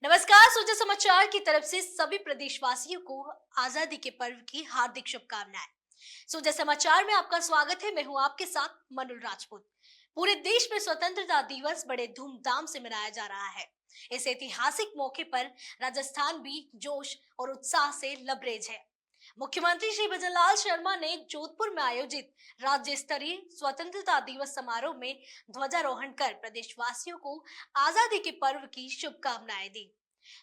नमस्कार। सोचा समाचार की तरफ से सभी प्रदेशवासियों को आजादी के पर्व की हार्दिक शुभकामनाएं। सोचा समाचार में आपका स्वागत है। मैं हूं आपके साथ मनुल राजपूत। पूरे देश में स्वतंत्रता दिवस बड़े धूमधाम से मनाया जा रहा है। इस ऐतिहासिक मौके पर राजस्थान भी जोश और उत्साह से लबरेज है। मुख्यमंत्री श्री भजनलाल शर्मा ने जोधपुर में आयोजित राज्य स्तरीय स्वतंत्रता दिवस समारोह में ध्वजारोहण कर प्रदेशवासियों को आजादी के पर्व की शुभकामनाएं दी।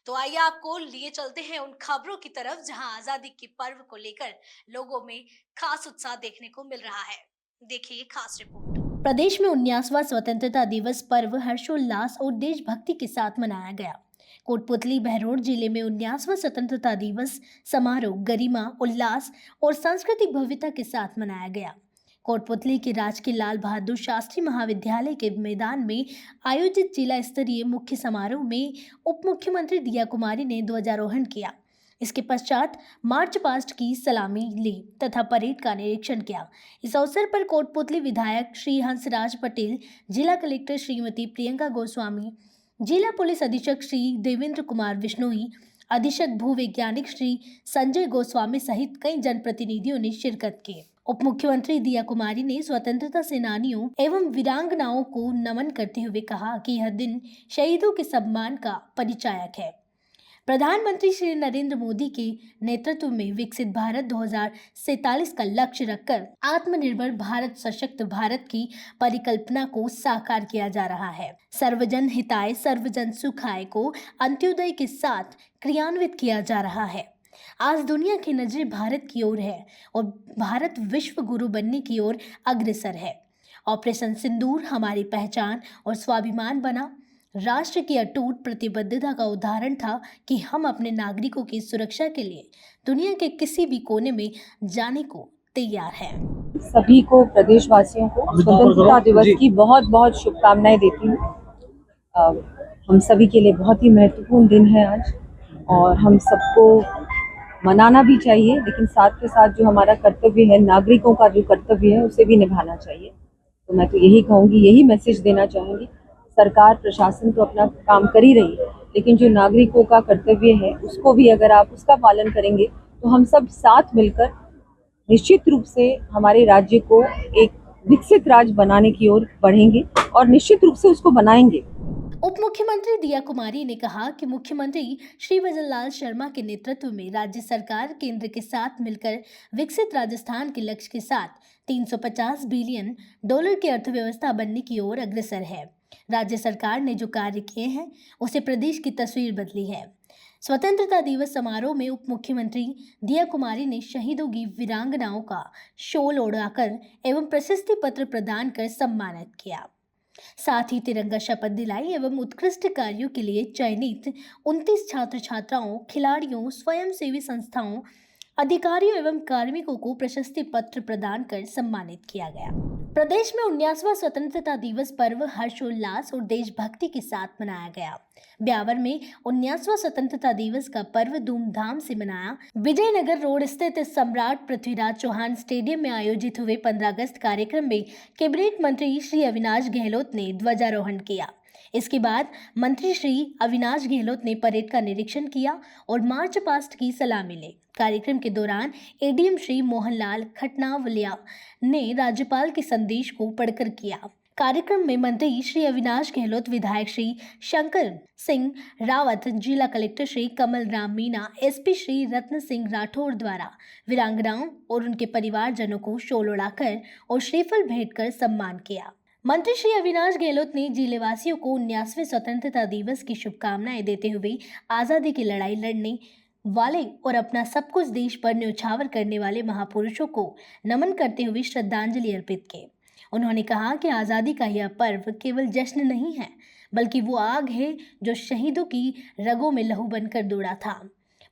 तो आइए आपको लिए चलते हैं उन खबरों की तरफ जहां आजादी के पर्व को लेकर लोगों में खास उत्साह देखने को मिल रहा है। देखिए खास रिपोर्ट। प्रदेश में 19वां स्वतंत्रता दिवस पर्व हर्षोल्लास और देशभक्ति के साथ मनाया गया। कोटपुतली बहरोड जिले में 19वां स्वतंत्रता दिवस समारोह गरिमा, उल्लास और सांस्कृतिक भव्यता के साथ मनाया गया। कोटपुतली के राजकीय लाल बहादुर शास्त्री महाविद्यालय के मैदान में आयोजित जिला स्तरीय मुख्य समारोह में उप मुख्यमंत्री दिया कुमारी ने ध्वजारोहण किया। इसके पश्चात मार्च पास्ट की सलामी ली तथा परेड का निरीक्षण किया। इस अवसर पर कोटपुतली विधायक श्री हंसराज पटेल, जिला कलेक्टर श्रीमती प्रियंका गोस्वामी, जिला पुलिस अधीक्षक श्री देवेंद्र कुमार बिश्नोई, अधीक्षक भू वैज्ञानिक श्री संजय गोस्वामी सहित कई जनप्रतिनिधियों ने शिरकत की। उप मुख्यमंत्री दिया कुमारी ने स्वतंत्रता सेनानियों एवं वीरांगनाओं को नमन करते हुए कहा कि यह दिन शहीदों के सम्मान का परिचायक है। प्रधानमंत्री श्री नरेंद्र मोदी के नेतृत्व में विकसित भारत 2047 का लक्ष्य रखकर आत्मनिर्भर भारत, सशक्त भारत की परिकल्पना को साकार किया जा रहा है। सर्वजन हिताय सर्वजन सुखाय को अंत्योदय के साथ क्रियान्वित किया जा रहा है। आज दुनिया की नजरें भारत की ओर है और भारत विश्व गुरु बनने की ओर अग्रसर है। ऑपरेशन सिंदूर हमारी पहचान और स्वाभिमान बना। राष्ट्र की अटूट प्रतिबद्धता का उदाहरण था कि हम अपने नागरिकों की सुरक्षा के लिए दुनिया के किसी भी कोने में जाने को तैयार हैं। सभी को, प्रदेशवासियों को स्वतंत्रता दिवस की बहुत बहुत शुभकामनाएं देती हूँ। हम सभी के लिए बहुत ही महत्वपूर्ण दिन है आज, और हम सबको मनाना भी चाहिए, लेकिन साथ के साथ जो हमारा कर्तव्य है, नागरिकों का जो कर्तव्य है, उसे भी निभाना चाहिए। तो मैं तो यही कहूँगी, यही मैसेज देना चाहूँगी। सरकार प्रशासन तो अपना काम कर ही रही है, लेकिन जो नागरिकों का कर्तव्य है उसको भी अगर आप उसका पालन करेंगे तो हम सब साथ मिलकर निश्चित रूप से हमारे राज्य को एक विकसित राज्य बनाने की ओर बढ़ेंगे और निश्चित रूप से उसको बनाएंगे। उप मुख्यमंत्री दिया कुमारी ने कहा कि मुख्यमंत्री श्री भजनलाल शर्मा के नेतृत्व में राज्य सरकार केंद्र के साथ मिलकर विकसित राजस्थान के लक्ष्य के साथ 350 बिलियन डॉलर की अर्थव्यवस्था बनने की ओर अग्रसर है। राज्य सरकार ने जो कार्य किए हैं उसे प्रदेश की तस्वीर बदली है। स्वतंत्रता दिवस समारोह में उप मुख्यमंत्री दिया कुमारी ने शहीदों की वीरांगनाओं का शॉल ओढ़ाकर एवं प्रशस्ति पत्र प्रदान कर सम्मानित किया। साथ ही तिरंगा शपथ दिलाई एवं उत्कृष्ट कार्यों के लिए चयनित 29 छात्र छात्राओं, खिलाड़ियों, स्वयंसेवी संस्थाओं, अधिकारियों एवं कार्मिकों को प्रशस्ति पत्र प्रदान कर सम्मानित किया गया। प्रदेश में 19वां स्वतंत्रता दिवस पर्व हर्षोल्लास और देशभक्ति के साथ मनाया गया। ब्यावर में 19वां स्वतंत्रता दिवस का पर्व धूमधाम से मनाया। विजयनगर रोड स्थित सम्राट पृथ्वीराज चौहान स्टेडियम में आयोजित हुए 15 अगस्त कार्यक्रम में कैबिनेट मंत्री श्री अविनाश गहलोत ने ध्वजारोहण किया। इसके बाद मंत्री श्री अविनाश गहलोत ने परेड का निरीक्षण किया और मार्च पास्ट की सलामी ली। कार्यक्रम के दौरान एडीएम श्री मोहनलाल खटनावलिया ने राज्यपाल के संदेश को पढ़कर किया। कार्यक्रम में मंत्री श्री अविनाश गहलोत, विधायक श्री शंकर सिंह रावत, जिला कलेक्टर श्री कमल राम मीना, एसपी श्री रत्न सिंह राठौर द्वारा वीरांगनाओं और उनके परिवारजनों को शॉल ओढ़ाकर और श्रीफल भेंट कर सम्मान किया। मंत्री श्री अविनाश गहलोत ने जिलेवासियों को 19वें स्वतंत्रता दिवस की शुभकामनाएं देते हुए आजादी की लड़ाई लड़ने वाले और अपना सब कुछ देश पर न्यौछावर करने वाले महापुरुषों को नमन करते हुए श्रद्धांजलि अर्पित की। उन्होंने कहा कि आज़ादी का यह पर्व केवल जश्न नहीं है, बल्कि वो आग है जो शहीदों की रगों में लहू बनकर दौड़ा था।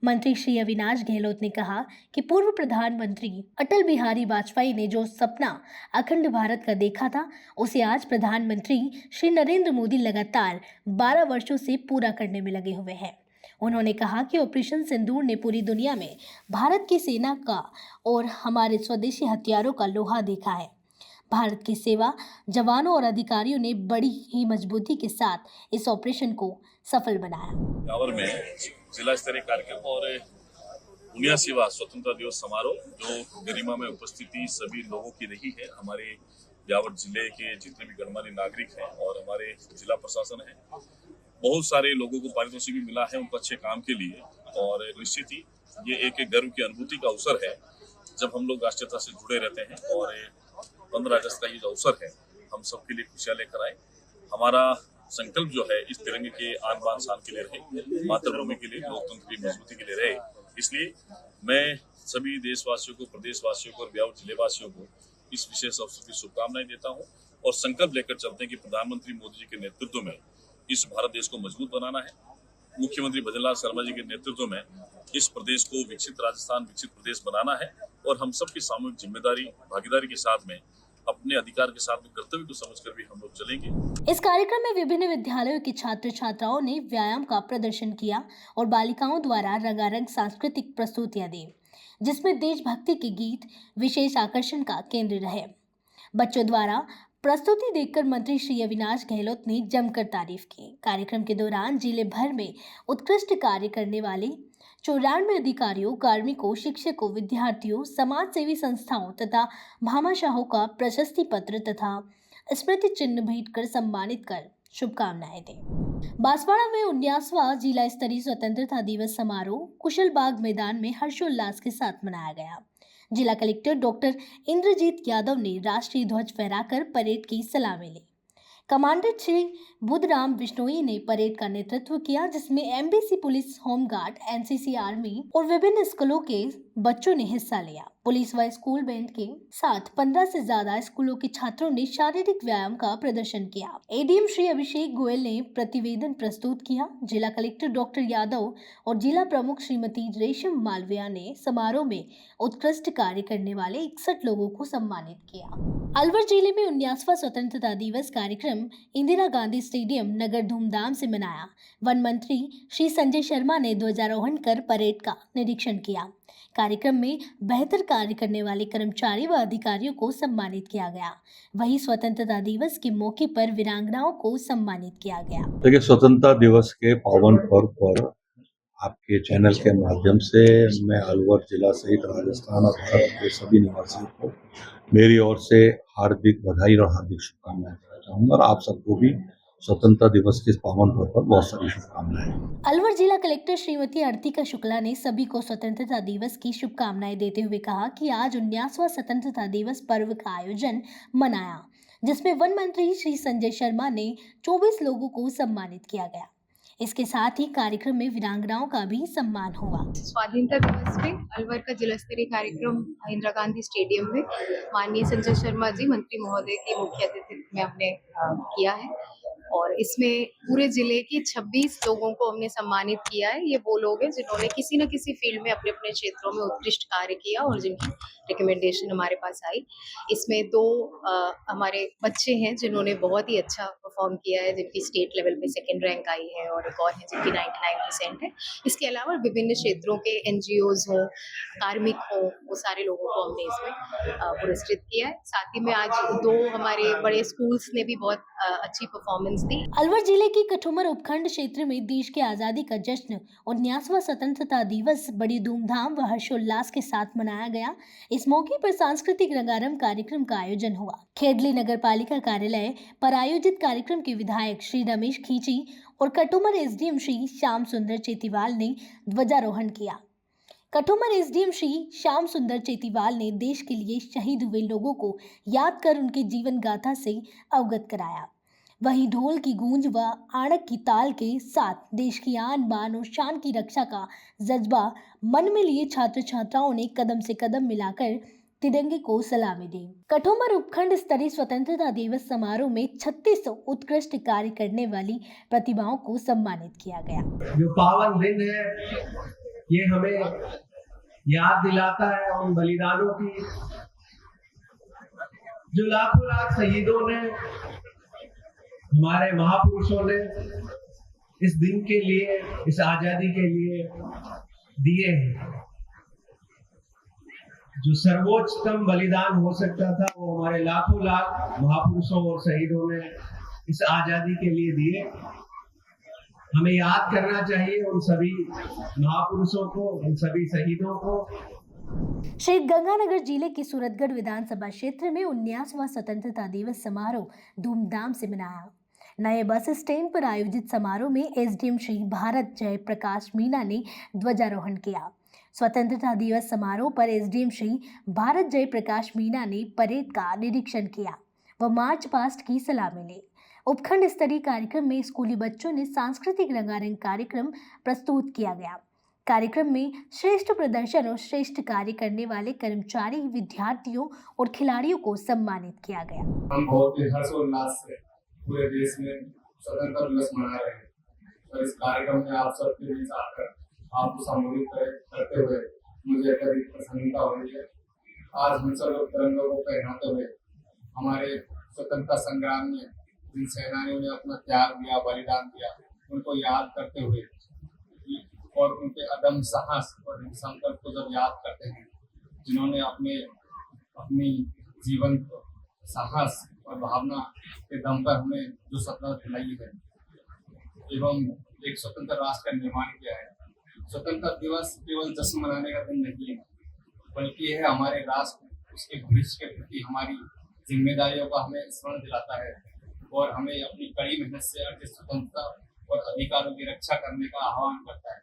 मंत्री श्री अविनाश गहलोत ने कहा कि पूर्व प्रधानमंत्री अटल बिहारी वाजपेयी ने जो सपना अखंड भारत का देखा था, उसे आज प्रधानमंत्री श्री नरेंद्र मोदी लगातार 12 वर्षों से पूरा करने में लगे हुए हैं। उन्होंने कहा कि ऑपरेशन सिंदूर ने पूरी दुनिया में भारत की सेना का और हमारे स्वदेशी हथियारों का लोहा देखा है। भारत की सेवा जवानों और अधिकारियों ने बड़ी ही मजबूती के साथ इस ऑपरेशन को सफल बनाया। ब्यावर में जिला स्तरीय कार्यक्रम और 79वां स्वतंत्रता दिवस समारोह जो गरिमा में उपस्थिति सभी लोगों की रही है। हमारे ब्यावर जिले के जितने भी गणमान्य नागरिक हैं और हमारे जिला प्रशासन है, बहुत सारे लोगों को पारितोषिक भी मिला है उनको अच्छे काम के लिए। और निश्चित ही ये एक गर्व की अनुभूति का अवसर है जब हम लोग राष्ट्रीयता से जुड़े रहते हैं। और 15 अगस्त का ये जो अवसर है हम सबके लिए खुशियां लेकर आए। हमारा संकल्प जो है इस तिरंगे के आन बान शान के लिए रहे, मातृभूमि के लिए, लोकतंत्र की मजबूती के लिए रहे। इसलिए मैं सभी देशवासियों को, प्रदेशवासियों को और ब्यावर जिले वासियों को इस विशेष अवसर की शुभकामनाएं देता हूं और संकल्प लेकर चलते हैं कि प्रधानमंत्री मोदी जी के नेतृत्व में इस भारत देश को मजबूत बनाना है। मुख्यमंत्री भजनलाल शर्मा जी के नेतृत्व में इस प्रदेश को विकसित राजस्थान, विकसित प्रदेश बनाना है और हम सबकी सामूहिक जिम्मेदारी, भागीदारी के साथ में अपने अधिकार के साथ में कर्तव्य को समझकर भी हम लोग चलेंगे। इस कार्यक्रम में विभिन्न विद्यालयों के छात्र छात्राओं ने व्यायाम का प्रदर्शन किया और बालिकाओं द्वारा रंगारंग सांस्कृतिक प्रस्तुतियां दी, जिसमें देशभक्ति के गीत विशेष आकर्षण का केंद्र रहे। बच्चों द्वारा प्रस्तुति देखकर मंत्री श्री अविनाश गहलोत ने जमकर तारीफ की। कार्यक्रम के दौरान जिले भर में उत्कृष्ट कार्य करने वाले 94 अधिकारियों, कार्मिकों, शिक्षकों, विद्यार्थियों, समाज सेवी संस्थाओं तथा भामाशाहों का प्रशस्ति पत्र तथा स्मृति चिन्ह भेंट कर सम्मानित कर शुभकामनाएं दी। बांसवाड़ा में 19वां जिला स्तरीय स्वतंत्रता दिवस समारोह कुशल बाग मैदान में हर्षोल्लास के साथ मनाया गया। जिला कलेक्टर डॉक्टर इंद्रजीत यादव ने राष्ट्रीय ध्वज फहराकर परेड की सलामी ली। कमांडेंट श्री बुधराम बिश्नोई ने परेड का नेतृत्व किया, जिसमें MBC police, home guard, NCC, army और विभिन्न स्कूलों के बच्चों ने हिस्सा लिया। पुलिस व स्कूल बैंड के साथ 15 से ज्यादा स्कूलों के छात्रों ने शारीरिक व्यायाम का प्रदर्शन किया। एडीएम श्री अभिषेक गोयल ने प्रतिवेदन प्रस्तुत किया। जिला कलेक्टर डॉक्टर यादव और जिला प्रमुख श्रीमती रेशम मालविया ने समारोह में उत्कृष्ट कार्य करने वाले 61 लोगों को सम्मानित किया। अलवर जिले में 19वां स्वतंत्रता दिवस कार्यक्रम इंदिरा गांधी स्टेडियम नगर धूमधाम से मनाया। वन मंत्री श्री संजय शर्मा ने ध्वजारोहण कर परेड का निरीक्षण किया। कार्यक्रम में बेहतर कार्य करने वाले कर्मचारी व अधिकारियों को सम्मानित किया गया। वहीं स्वतंत्रता दिवस के मौके पर वीरांगनाओं को सम्मानित किया गया। देखिए, स्वतंत्रता दिवस के पावन पर्व पर आपके चैनल के माध्यम से मैं अलवर जिला सहित राजस्थान और भारत के सभी निवासियों को मेरी ओर से हार्दिक बधाई और हार्दिक शुभकामनाएं देना चाहूँगा और आप सबको भी स्वतंत्रता दिवस के पावन पर्व पर बहुत सारी शुभकामनाएं। अलवर जिला कलेक्टर श्रीमती अर्तिका शुक्ला ने सभी को स्वतंत्रता दिवस की शुभकामनाएं देते हुए कहा कि आज 19वां स्वतंत्रता दिवस पर्व का आयोजन मनाया, जिसमें वन मंत्री श्री संजय शर्मा ने 24 लोगों को सम्मानित किया गया। इसके साथ ही कार्यक्रम में वीरांगनाओं का भी सम्मान हुआ। स्वाधीनता दिवस में अलवर का जिला स्तरीय कार्यक्रम इंदिरा गांधी स्टेडियम में माननीय संजय शर्मा जी मंत्री महोदय के मुख्य अतिथि में हमने किया है और इसमें पूरे जिले के 26 लोगों को हमने सम्मानित किया है। ये वो लोग हैं जिन्होंने किसी न किसी फील्ड में अपने अपने क्षेत्रों में उत्कृष्ट कार्य किया और जिनकी रिकमेंडेशन हमारे पास आई। इसमें 2 हमारे बच्चे हैं जिन्होंने बहुत ही अच्छा परफॉर्म किया है, जिनकी स्टेट लेवल पे 2nd रैंक आई है और एक और है जिनकी 99% है। इसके अलावा विभिन्न क्षेत्रों के NGOs हों, कार्मिक हों, वो सारे लोगों को हमने इसमें पुरस्कृत किया है। साथ ही में आज 2 हमारे बड़े स्कूल्स ने भी बहुत अच्छी परफॉर्मेंस दी। अलवर जिले के कठुमर उपखंड क्षेत्र में देश की आजादी का जश्न 19वां स्वतंत्रता दिवस बड़ी धूमधाम व हर्षोल्लास के साथ मनाया गया। इस मौके पर सांस्कृतिक रंगारंग कार्यक्रम का आयोजन हुआ। खेडली नगर पालिका कार्यालय पर आयोजित कार्यक्रम के विधायक श्री रमेश खींची और कठुमर एसडीएम श्री श्याम सुंदर चेतीवाल ने ध्वजारोहण किया। कठुमर एसडीएम श्री श्याम सुंदर चेतीवाल ने देश के लिए शहीद हुए लोगों को याद कर उनके जीवन गाथा से अवगत कराया। वहीं ढोल की गूंज व आणक की ताल के साथ देश की आन बान और शान की रक्षा का जज्बा मन में लिए छात्र छात्राओं ने कदम से कदम मिलाकर तिरंगे को सलामी दी। कठुमर उपखंड स्तरीय स्वतंत्रता दिवस समारोह में 36 उत्कृष्ट कार्य करने वाली प्रतिभाओं को सम्मानित किया गया। जो पावन दिन है ये हमें याद दिलाता है उन बलिदानों की जो लाखों लाख शहीदों ने, हमारे महापुरुषों ने इस दिन के लिए, इस आजादी के लिए दिए हैं। जो सर्वोच्चतम बलिदान हो सकता था वो हमारे लाखों लाख महापुरुषों और शहीदों ने इस आजादी के लिए दिए। हमें याद करना चाहिए उन सभी महापुरुषों को, उन सभी शहीदों को। शहीद गंगानगर जिले के सूरतगढ़ विधानसभा क्षेत्र में 19वां स्वतंत्रता दिवस समारोह धूमधाम से मनाया। नए बस स्टैंड पर आयोजित समारोह में एसडीएम श्री भारत जय प्रकाश मीणा ने ध्वजारोहण किया। स्वतंत्रता दिवस समारोह पर एसडीएम श्री भारत जय प्रकाश मीणा ने परेड का निरीक्षण किया व मार्च पास्ट की सलामी ली। उपखंड स्तरीय कार्यक्रम में स्कूली बच्चों ने सांस्कृतिक रंगारंग कार्यक्रम प्रस्तुत किया गया। कार्यक्रम में श्रेष्ठ प्रदर्शन और श्रेष्ठ कार्य करने वाले कर्मचारी, विद्यार्थियों और खिलाड़ियों को सम्मानित किया गया। हम बहुत ही हर्षोल्लास से पूरे देश में स्वतंत्रता दिवस मना रहे हैं और इस कार्यक्रम में आप सबके बीच आकर आपको संबोधित करते हुए मुझे अत्यधिक प्रसन्नता हो रही है। आज हम सब लोग तिरंगे को पहनाते हुए हमारे स्वतंत्रता संग्राम में जिन सेनानियों ने अपना त्याग दिया, बलिदान दिया, उनको याद करते हुए और उनके अदम्य साहस और संकल्प को जब याद करते हैं, जिन्होंने अपनी जीवन को साहस और भावना के दम पर हमें जो सपना दिलाई है एवं एक स्वतंत्र राष्ट्र का निर्माण किया है। स्वतंत्रता दिवस केवल जश्न मनाने का दिन नहीं है, बल्कि यह हमारे राष्ट्र, उसके भविष्य के प्रति हमारी जिम्मेदारियों का हमें स्मरण दिलाता है और हमें अपनी कड़ी मेहनत से अर्जित स्वतंत्रता और अधिकारों की रक्षा करने का आह्वान करता है,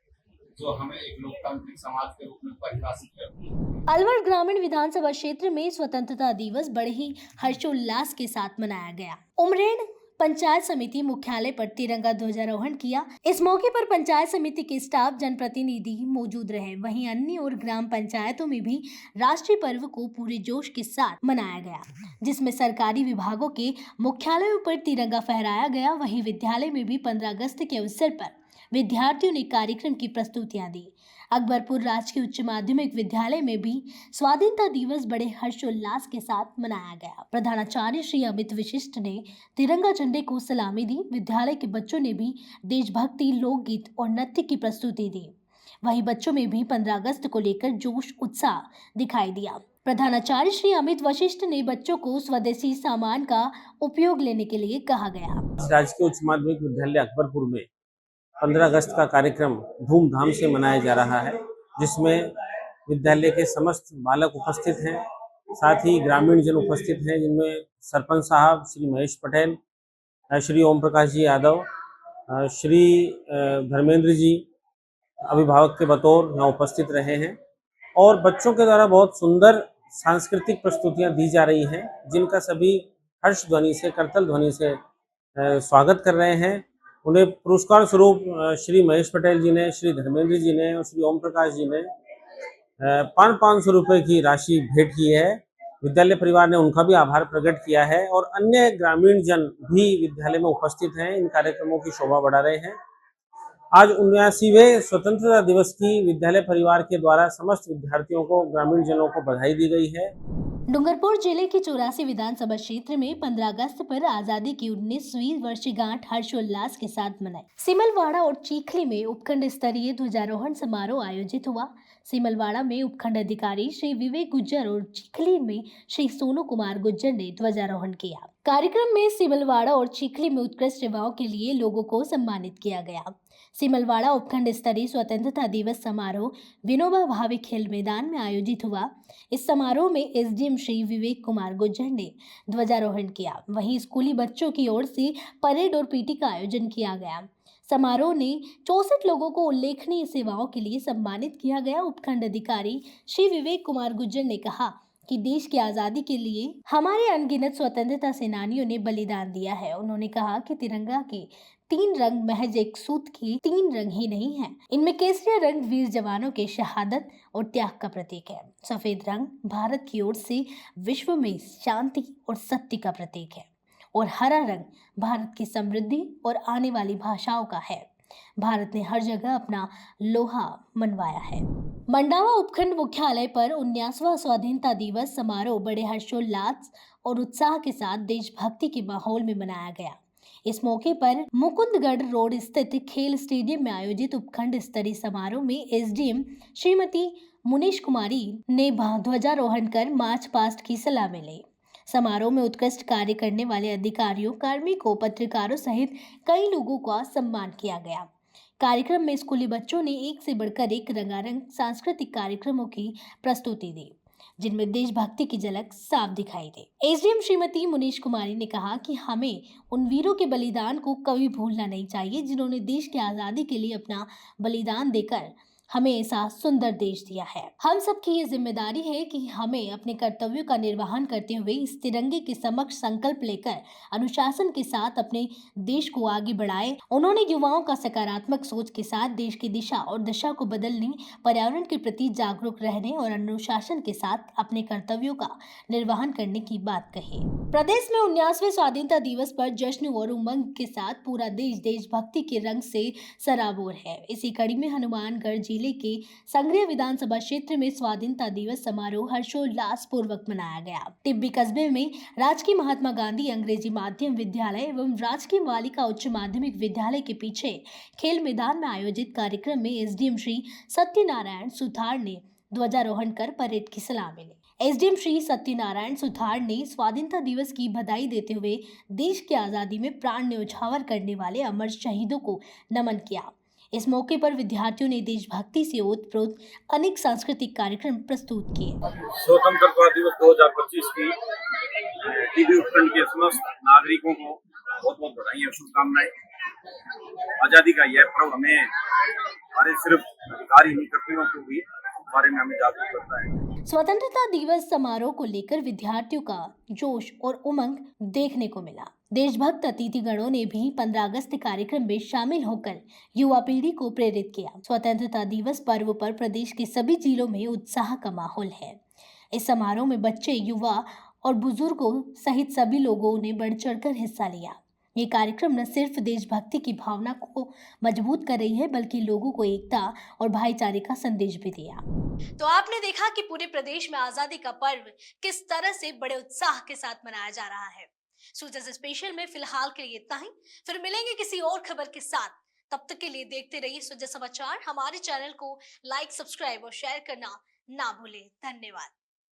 जो हमें एक लोकतांत्रिक समाज के रूप में परिभाषित करती है। अलवर ग्रामीण विधानसभा क्षेत्र में स्वतंत्रता दिवस बड़े ही हर्षोल्लास के साथ मनाया गया। उमरेड पंचायत समिति मुख्यालय पर तिरंगा ध्वजारोहण किया। इस मौके पर पंचायत समिति के स्टाफ, जनप्रतिनिधि मौजूद रहे। वहीं अन्य और ग्राम पंचायतों में भी राष्ट्रीय पर्व को पूरे जोश के साथ मनाया गया, जिसमें सरकारी विभागों के मुख्यालयों पर तिरंगा फहराया गया। वहीं विद्यालय में भी 15 अगस्त के अवसर पर विद्यार्थियों ने कार्यक्रम की प्रस्तुतियां दी। अकबरपुर राजकीय उच्च माध्यमिक विद्यालय में भी स्वाधीनता दिवस बड़े हर्षोल्लास के साथ मनाया गया। प्रधानाचार्य श्री अमित वशिष्ठ ने तिरंगा झंडे को सलामी दी। विद्यालय के बच्चों ने भी देशभक्ति, लोकगीत और नृत्य की प्रस्तुति दी। वहीं बच्चों में भी 15 अगस्त को लेकर जोश उत्साह दिखाई दिया। प्रधानाचार्य श्री अमित वशिष्ठ ने बच्चों को स्वदेशी सामान का उपयोग लेने के लिए कहा गया। राजकीय उच्च माध्यमिक विद्यालय अकबरपुर में 15 अगस्त का कार्यक्रम धूमधाम से मनाया जा रहा है, जिसमें विद्यालय के समस्त बालक उपस्थित हैं, साथ ही ग्रामीण जन उपस्थित हैं, जिनमें सरपंच साहब श्री महेश पटेल, श्री ओम प्रकाश जी यादव, श्री धर्मेंद्र जी अभिभावक के बतौर यहाँ उपस्थित रहे हैं और बच्चों के द्वारा बहुत सुंदर सांस्कृतिक प्रस्तुतियाँ दी जा रही हैं, जिनका सभी हर्ष ध्वनि से, करतल ध्वनि से स्वागत कर रहे हैं। उन्हें पुरस्कार स्वरूप श्री महेश पटेल जी ने, श्री धर्मेंद्र जी ने और श्री ओम प्रकाश जी ने 500 रुपये की राशि भेंट की है। विद्यालय परिवार ने उनका भी आभार प्रकट किया है और अन्य ग्रामीण जन भी विद्यालय में उपस्थित हैं, इन कार्यक्रमों की शोभा बढ़ा रहे हैं। आज 79वें स्वतंत्रता दिवस की विद्यालय परिवार के द्वारा समस्त विद्यार्थियों को, ग्रामीण जनों को बधाई दी गई है। डूंगरपुर जिले की 84 विधानसभा क्षेत्र में 15 अगस्त पर आजादी की 19वीं वर्षगांठ हर्षोल्लास के साथ मनाई। सिमलवाड़ा और चीखली में उपखंड स्तरीय ध्वजारोहण समारोह आयोजित हुआ। सिमलवाड़ा में उपखंड अधिकारी श्री विवेक गुज्जर और चीखली में श्री सोनू कुमार गुज्जर ने ध्वजारोहण किया। कार्यक्रम में सिमलवाड़ा और चीखली में उत्कृष्ट सेवाओं के लिए लोगों को सम्मानित किया गया। सिमलवाड़ा उपखंड स्तरीय स्वतंत्रता दिवस समारोह विनोबा भावे खेल मैदान में आयोजित हुआ। इस समारोह में एसडीएम श्री विवेक कुमार गुज्जर ने ध्वजारोहण किया। वहीं स्कूली बच्चों की ओर से परेड और पीटी का आयोजन किया गया। समारोह ने 64 लोगों को उल्लेखनीय सेवाओं के लिए सम्मानित किया गया। उपखंड अधिकारी श्री विवेक कुमार गुज्जर ने कहा कि देश की आज़ादी के लिए हमारे अनगिनत स्वतंत्रता सेनानियों ने बलिदान दिया है। उन्होंने कहा कि तिरंगा के 3 रंग महज एक सूत के 3 रंग ही नहीं है, इनमें केसरिया रंग वीर जवानों के शहादत और त्याग का प्रतीक है। सफेद रंग भारत की ओर से विश्व में शांति और सत्य का प्रतीक है और हरा रंग भारत की समृद्धि और आने वाली भाषाओं का है। भारत ने हर जगह अपना लोहा मनवाया है। मंडावा उपखंड मुख्यालय पर 19वां स्वाधीनता दिवस समारोह बड़े हर्षोल्लास और उत्साह के साथ देशभक्ति के माहौल में मनाया गया। इस मौके पर मुकुंदगढ़ रोड स्थित खेल स्टेडियम में आयोजित उपखंड स्तरीय समारोह में एसडीएम श्रीमती मुनीश कुमारी ने ध्वजारोहण कर मार्च पास्ट की सलामी ली। समारोह में उत्कृष्ट कार्य करने वाले अधिकारियों, कार्मिकों, पत्रकारों सहित कई लोगों का सम्मान किया गया। कार्यक्रम में स्कूली बच्चों ने एक से बढ़कर एक रंगारंग सांस्कृतिक कार्यक्रमों की प्रस्तुति दी, जिनमें देशभक्ति की झलक साफ दिखाई दी। एसडीएम श्रीमती मुनीश कुमारी ने कहा कि हमें उन वीरों के बलिदान को कभी भूलना नहीं चाहिए, जिन्होंने देश की आजादी के लिए अपना बलिदान देकर हमें ऐसा सुंदर देश दिया है। हम सबकी ये जिम्मेदारी है कि हमें अपने कर्तव्यों का निर्वहन करते हुए इस तिरंगे के समक्ष संकल्प लेकर अनुशासन के साथ अपने देश को आगे बढ़ाए। उन्होंने युवाओं का सकारात्मक सोच के साथ देश की दिशा और दशा को बदलने, पर्यावरण के प्रति जागरूक रहने और अनुशासन के साथ अपने कर्तव्यों का निर्वहन करने की बात कही। प्रदेश में 19वें स्वाधीनता दिवस पर जश्न और उमंग के साथ पूरा देश देशभक्ति के रंग से सराबोर है। इसी कड़ी में हनुमानगढ़ जिले के संग्रिया विधानसभा क्षेत्र में स्वाधीनता दिवस समारोह हर्षोल्लास पूर्वक मनाया गया। टिब्बी कस्बे में राजकीय महात्मा गांधी अंग्रेजी माध्यम विद्यालय एवं राजकीय बालिका उच्च माध्यमिक विद्यालय के पीछे खेल मैदान में आयोजित कार्यक्रम में एसडीएम श्री सत्यनारायण सुथार ने ध्वजारोहण कर परेड की सलामी ली। एसडीएम श्री सत्यनारायण सुथार ने स्वाधीनता दिवस की बधाई देते हुए देश की आजादी में प्राण न्यौछावर करने वाले अमर शहीदों को नमन किया। इस मौके पर विद्यार्थियों ने देशभक्ति से ओतप्रोत अनेक सांस्कृतिक कार्यक्रम प्रस्तुत किए। स्वतंत्रता दिवस 2025 की टीबी उपखंड के समस्त नागरिकों को बहुत बहुत बधाई और शुभकामनाएं। आजादी का यह पर्व हमें हमारे सिर्फ अधिकार ही नहीं, कर्तव्यों को भी बारे में हमें जागरूक करता है। स्वतंत्रता दिवस समारोह को लेकर विद्यार्थियों का जोश और उमंग देखने को मिला। देशभक्त अतिथिगणों ने भी 15 अगस्त कार्यक्रम में शामिल होकर युवा पीढ़ी को प्रेरित किया। स्वतंत्रता दिवस पर्व पर प्रदेश के सभी जिलों में उत्साह का माहौल है। इस समारोह में बच्चे, युवा और बुजुर्गों सहित सभी लोगों ने बढ़ चढ़कर हिस्सा लिया। ये कार्यक्रम न सिर्फ देशभक्ति की भावना को मजबूत कर रही है, बल्कि लोगों को एकता और भाईचारे का संदेश भी दिया। तो आपने देखा कि पूरे प्रदेश में आजादी का पर्व किस तरह से बड़े उत्साह के साथ मनाया जा रहा है। सूचना स्पेशल में फिलहाल के लिए इतना ही। फिर मिलेंगे किसी और खबर के साथ। तब तक के लिए देखते रहिए सूचना समाचार। हमारे चैनल को लाइक, सब्सक्राइब और शेयर करना ना भूलें। धन्यवाद।